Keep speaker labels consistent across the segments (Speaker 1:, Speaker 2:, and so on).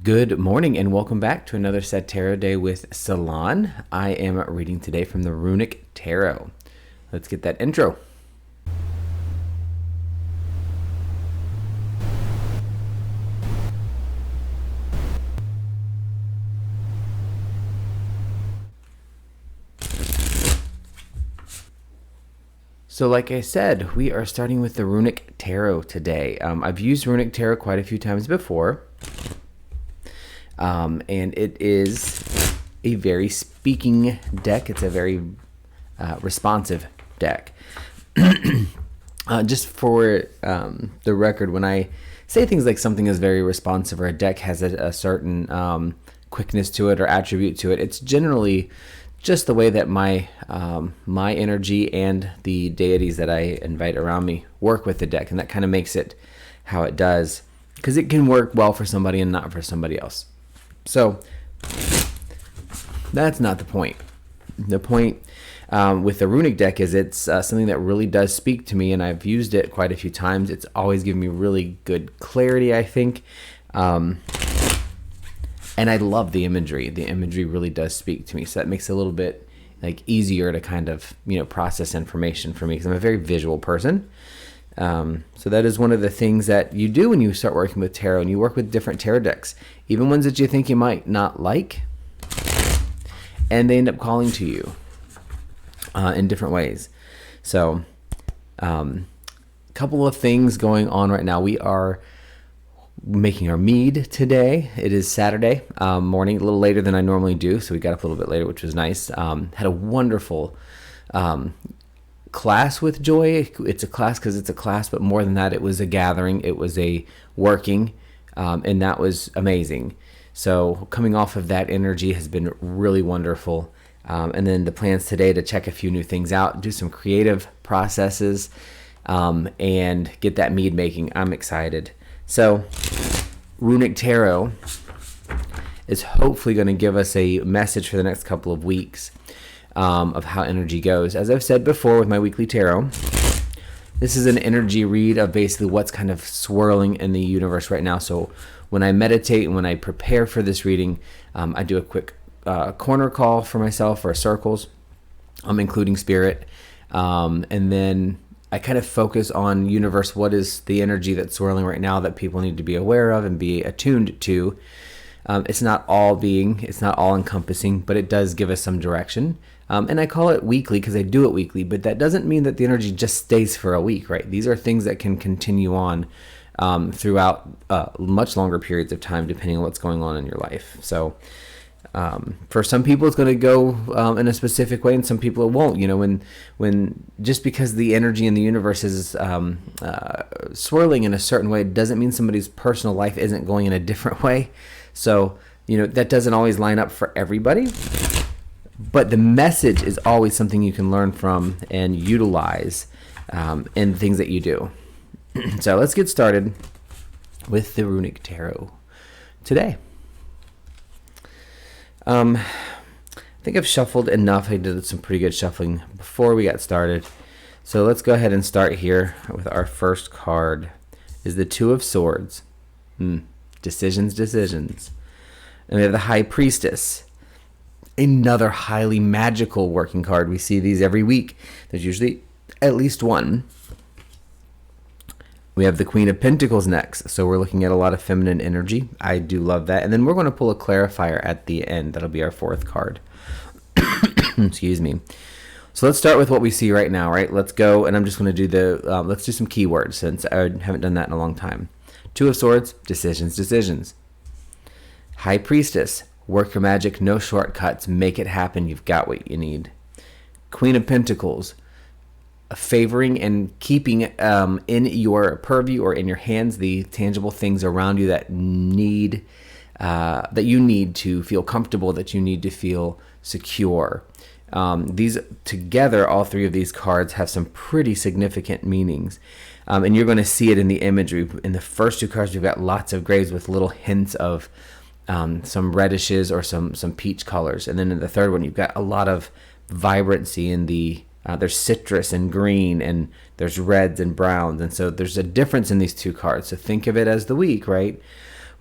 Speaker 1: Good morning and welcome back to another SaTAROTday with Salann. I am reading today from the Runic Tarot. Let's get that intro. So like I said, we are starting with the Runic Tarot today. I've used Runic Tarot quite a few times before. And it is a very speaking deck. It's a very responsive deck. Just for the record, when I say things like something is very responsive or a deck has a certain quickness to it or attribute to it, it's generally just the way that my energy and the deities that I invite around me work with the deck, and that kind of makes it how it does, because it can work well for somebody and not for somebody else. So that's not the point. The point with the runic deck is it's something that really does speak to me, and I've used it quite a few times. It's always given me really good clarity, I think. And I love the imagery. The imagery really does speak to me. So that makes it a little bit like easier to kind of, process information for me, because I'm a very visual person. So that is one of the things that you do when you start working with tarot, and you work with different tarot decks, even ones that you think you might not like, and they end up calling to you in different ways. So a couple of things going on right now. We are making our mead today. It is Saturday morning, a little later than I normally do, so we got up a little bit later, which was nice. Had a wonderful class with Joy. It's a class because it's a class, but more than that, it was a gathering. It was a working, and that was amazing. So coming off of that energy has been really wonderful. And then the plans today to check a few new things out, do some creative processes, and get that mead making. I'm excited. So Runic Tarot is hopefully going to give us a message for the next couple of weeks of how energy goes. As I've said before with my weekly tarot, this is an energy read of basically what's kind of swirling in the universe right now. So when I meditate and when I prepare for this reading, I do a quick corner call for myself, or circles, including spirit, and then I kind of focus on universe. What is the energy that's swirling right now that people need to be aware of and be attuned to? It's not all encompassing, but it does give us some direction. And I call it weekly because I do it weekly, but that doesn't mean that the energy just stays for a week, right? These are things that can continue on throughout much longer periods of time, depending on what's going on in your life. So for some people, it's going to go in a specific way, and some people it won't. When just because the energy in the universe is swirling in a certain way, it doesn't mean somebody's personal life isn't going in a different way. So, that doesn't always line up for everybody, but the message is always something you can learn from and utilize in things that you do. So let's get started with the Runic Tarot today. I think I've shuffled enough. I did some pretty good shuffling before we got started. So let's go ahead and start here with our first card. Is the Two of Swords. Decisions. And we have the High Priestess. Another highly magical working card. We see these every week. There's usually at least one. We have the Queen of Pentacles next. So we're looking at a lot of feminine energy. I do love that. And then we're going to pull a clarifier at the end. That'll be our fourth card. Excuse me. So let's start with what we see right now, right? Let's go, and I'm just going to do let's do some keywords since I haven't done that in a long time. Two of Swords, decisions. High Priestess, work your magic, no shortcuts, make it happen, you've got what you need. Queen of Pentacles, favoring and keeping in your purview or in your hands the tangible things around you that you need to feel comfortable, that you need to feel secure. These together, all three of these cards have some pretty significant meanings. And you're going to see it in the imagery. In the first two cards, we've got lots of grays with little hints of some redishes or some peach colors. And then in the third one, you've got a lot of vibrancy in there's citrus and green, and there's reds and browns. And so there's a difference in these two cards. So think of it as the week, right?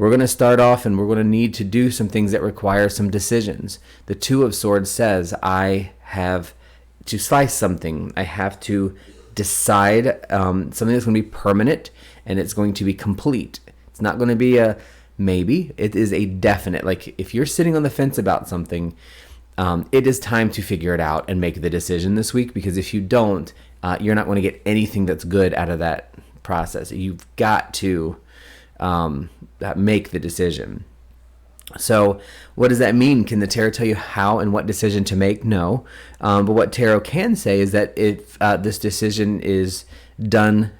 Speaker 1: we're going to start off and we're going to need to do some things that require some decisions. The Two of Swords says, I have to slice something. I have to decide something that's going to be permanent and it's going to be complete. It's not going to be a maybe. It is a definite. Like if you're sitting on the fence about something, it is time to figure it out and make the decision this week, because if you don't, you're not going to get anything that's good out of that process. You've got to make the decision. So what does that mean? Can the tarot tell you how and what decision to make? No. But what tarot can say is that if this decision is done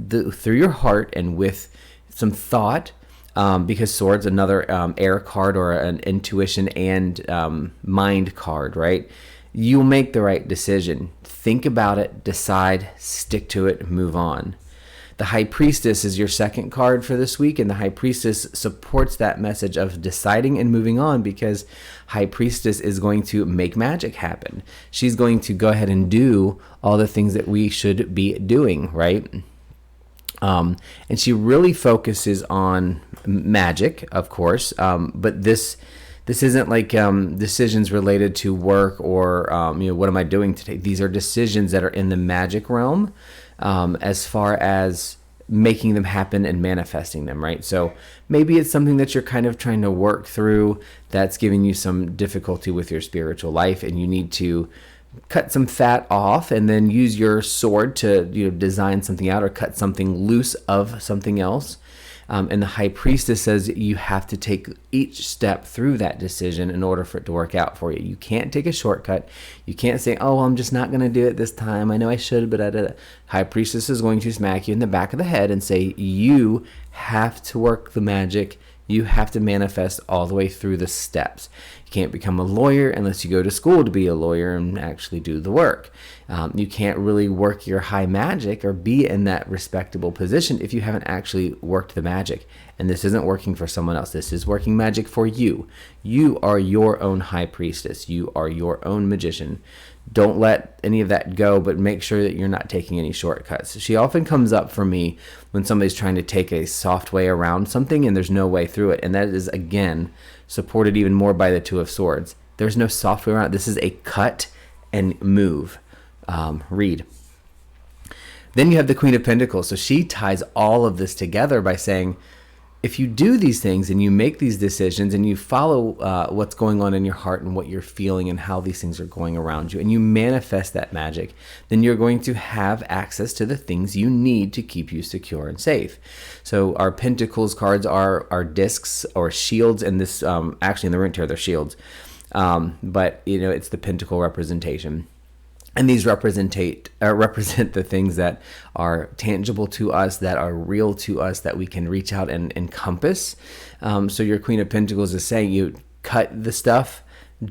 Speaker 1: through your heart and with some thought, because swords, another air card or an intuition and mind card, right? You'll make the right decision. Think about it, decide, stick to it, move on. The High Priestess is your second card for this week, and the High Priestess supports that message of deciding and moving on, because High Priestess is going to make magic happen. She's going to go ahead and do all the things that we should be doing, right? And she really focuses on magic, of course, but this isn't like decisions related to work or what am I doing today? These are decisions that are in the magic realm, as far as making them happen and manifesting them, right? So maybe it's something that you're kind of trying to work through that's giving you some difficulty with your spiritual life, and you need to cut some fat off and then use your sword to design something out or cut something loose of something else. And the High Priestess says you have to take each step through that decision in order for it to work out for you. You can't take a shortcut. You can't say, oh, I'm just not going to do it this time. I know I should, but I did it. High Priestess is going to smack you in the back of the head and say, you have to work the magic. You have to manifest all the way through the steps. You can't become a lawyer unless you go to school to be a lawyer and actually do the work. You can't really work your high magic or be in that respectable position if you haven't actually worked the magic. And this isn't working for someone else. This is working magic for you. You are your own High Priestess. You are your own magician. Don't let any of that go, but make sure that you're not taking any shortcuts. She often comes up for me when somebody's trying to take a soft way around something and there's no way through it. And that is, again, supported even more by the Two of Swords. There's no soft way around it. This is a cut and move. Read. Then you have the Queen of Pentacles. So she ties all of this together by saying, if you do these things and you make these decisions and you follow what's going on in your heart and what you're feeling and how these things are going around you, and you manifest that magic, then you're going to have access to the things you need to keep you secure and safe. So our Pentacles cards are discs or shields, and this actually in the Runic Tarot they're shields, but it's the pentacle representation. And these represent the things that are tangible to us, that are real to us, that we can reach out and encompass. So your Queen of Pentacles is saying you cut the stuff,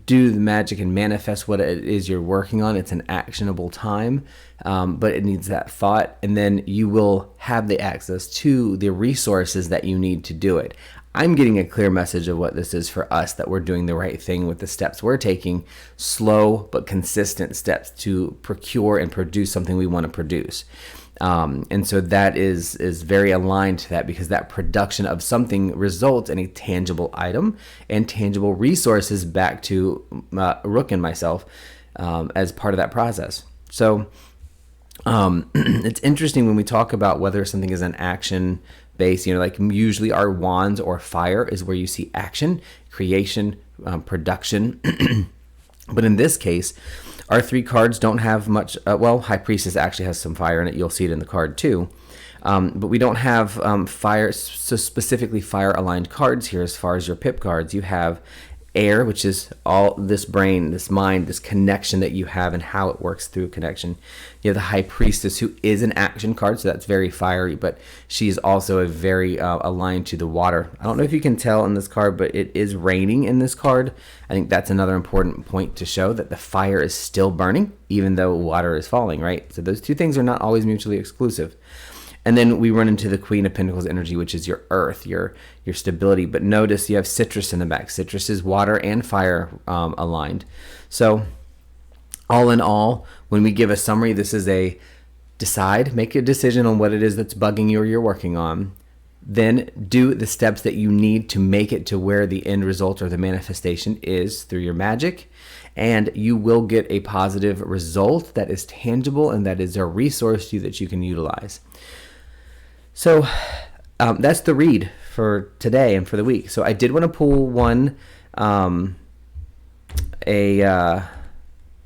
Speaker 1: do the magic, and manifest what it is you're working on. It's an actionable time, but it needs that thought. And then you will have the access to the resources that you need to do it. I'm getting a clear message of what this is for us, that we're doing the right thing with the steps we're taking, slow but consistent steps to procure and produce something we want to produce. And so that is very aligned to that, because that production of something results in a tangible item and tangible resources back to Rook and myself as part of that process. So it's interesting when we talk about whether something is an action base, like usually our wands or fire is where you see action, creation, production. But in this case, our three cards don't have much. High Priestess actually has some fire in it. You'll see it in the card too. But we don't have fire, so specifically fire aligned cards here as far as your pip cards. You have air, which is all this brain, this mind, this connection that you have and how it works through connection. You have the High Priestess, who is an action card, so that's very fiery, but she's also a very aligned to the water. I don't know if you can tell in this card, but it is raining in this card. I think that's another important point to show that the fire is still burning, even though water is falling, right? So those two things are not always mutually exclusive. And then we run into the Queen of Pentacles energy, which is your earth, your stability. But notice you have citrus in the back. Citrus is water and fire aligned. So all in all, when we give a summary, this is a decide, make a decision on what it is that's bugging you or you're working on. Then do the steps that you need to make it to where the end result or the manifestation is through your magic, and you will get a positive result that is tangible and that is a resource to you that you can utilize. So that's the read for today and for the week. So I did want to pull one, a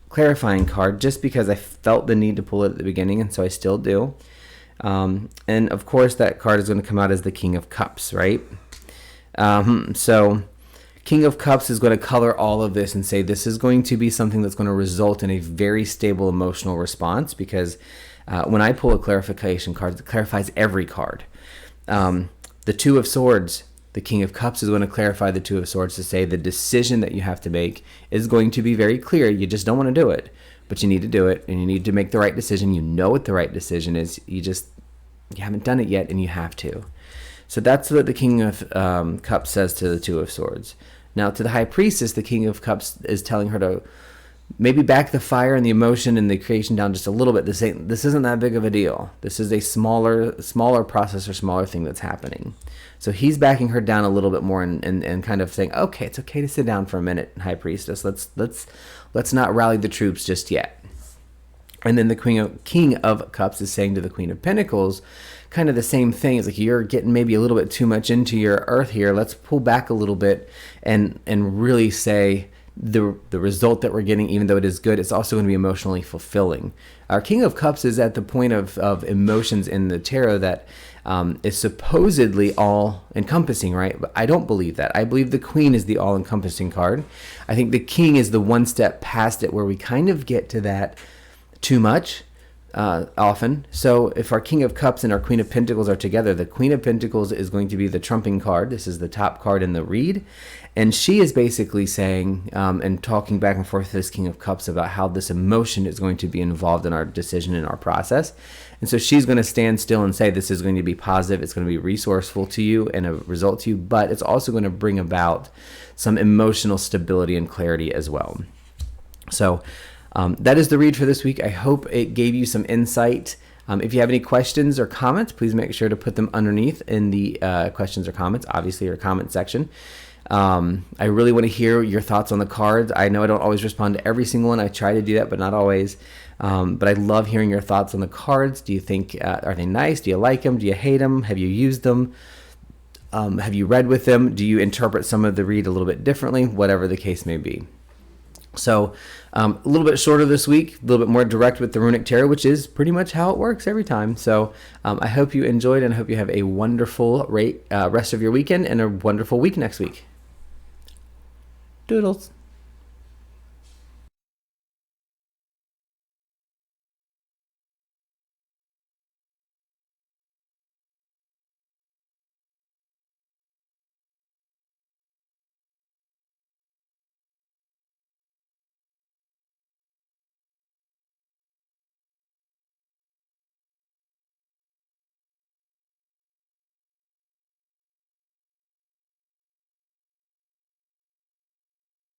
Speaker 1: clarifying card, just because I felt the need to pull it at the beginning, and so I still do. And of course, that card is going to come out as the King of Cups, right? So King of Cups is going to color all of this and say this is going to be something that's going to result in a very stable emotional response, because when I pull a clarification card, it clarifies every card. The Two of Swords, the King of Cups is going to clarify the Two of Swords to say the decision that you have to make is going to be very clear. You just don't want to do it, but you need to do it, and you need to make the right decision. You know what the right decision is. You haven't done it yet, and you have to. So that's what the King of Cups says to the Two of Swords. Now, to the High Priestess, the King of Cups is telling her to maybe back the fire and the emotion and the creation down just a little bit. This isn't that big of a deal. This is a smaller process or smaller thing that's happening. So he's backing her down a little bit more and kind of saying, okay, it's okay to sit down for a minute, High Priestess. Let's not rally the troops just yet. And then the King of Cups is saying to the Queen of Pentacles kind of the same thing. It's like, you're getting maybe a little bit too much into your earth here. Let's pull back a little bit and really say the result that we're getting, even though it is good, it's also going to be emotionally fulfilling. Our King of Cups is at the point of emotions in the tarot that is supposedly all-encompassing, right? But I don't believe that. I believe the Queen is the all-encompassing card. I think the King is the one step past it, where we kind of get to that too much often. So if our King of Cups and our Queen of Pentacles are together, the Queen of Pentacles is going to be the trumping card. This is the top card in the read. And she is basically saying and talking back and forth with this King of Cups about how this emotion is going to be involved in our decision, in our process. And so she's going to stand still and say this is going to be positive, it's going to be resourceful to you and a result to you, but it's also going to bring about some emotional stability and clarity as well. So that is the read for this week. I hope it gave you some insight. If you have any questions or comments, please make sure to put them underneath in the questions or comments, obviously, your comment section. I really want to hear your thoughts on the cards. I know I don't always respond to every single one. I try to do that, but not always. But I love hearing your thoughts on the cards. Do you think, are they nice? Do you like them? Do you hate them? Have you used them? Have you read with them? Do you interpret some of the read a little bit differently? Whatever the case may be. So a little bit shorter this week, a little bit more direct with the Runic Tarot, which is pretty much how it works every time. So I hope you enjoyed, and I hope you have a wonderful rest of your weekend and a wonderful week next week. Doodles.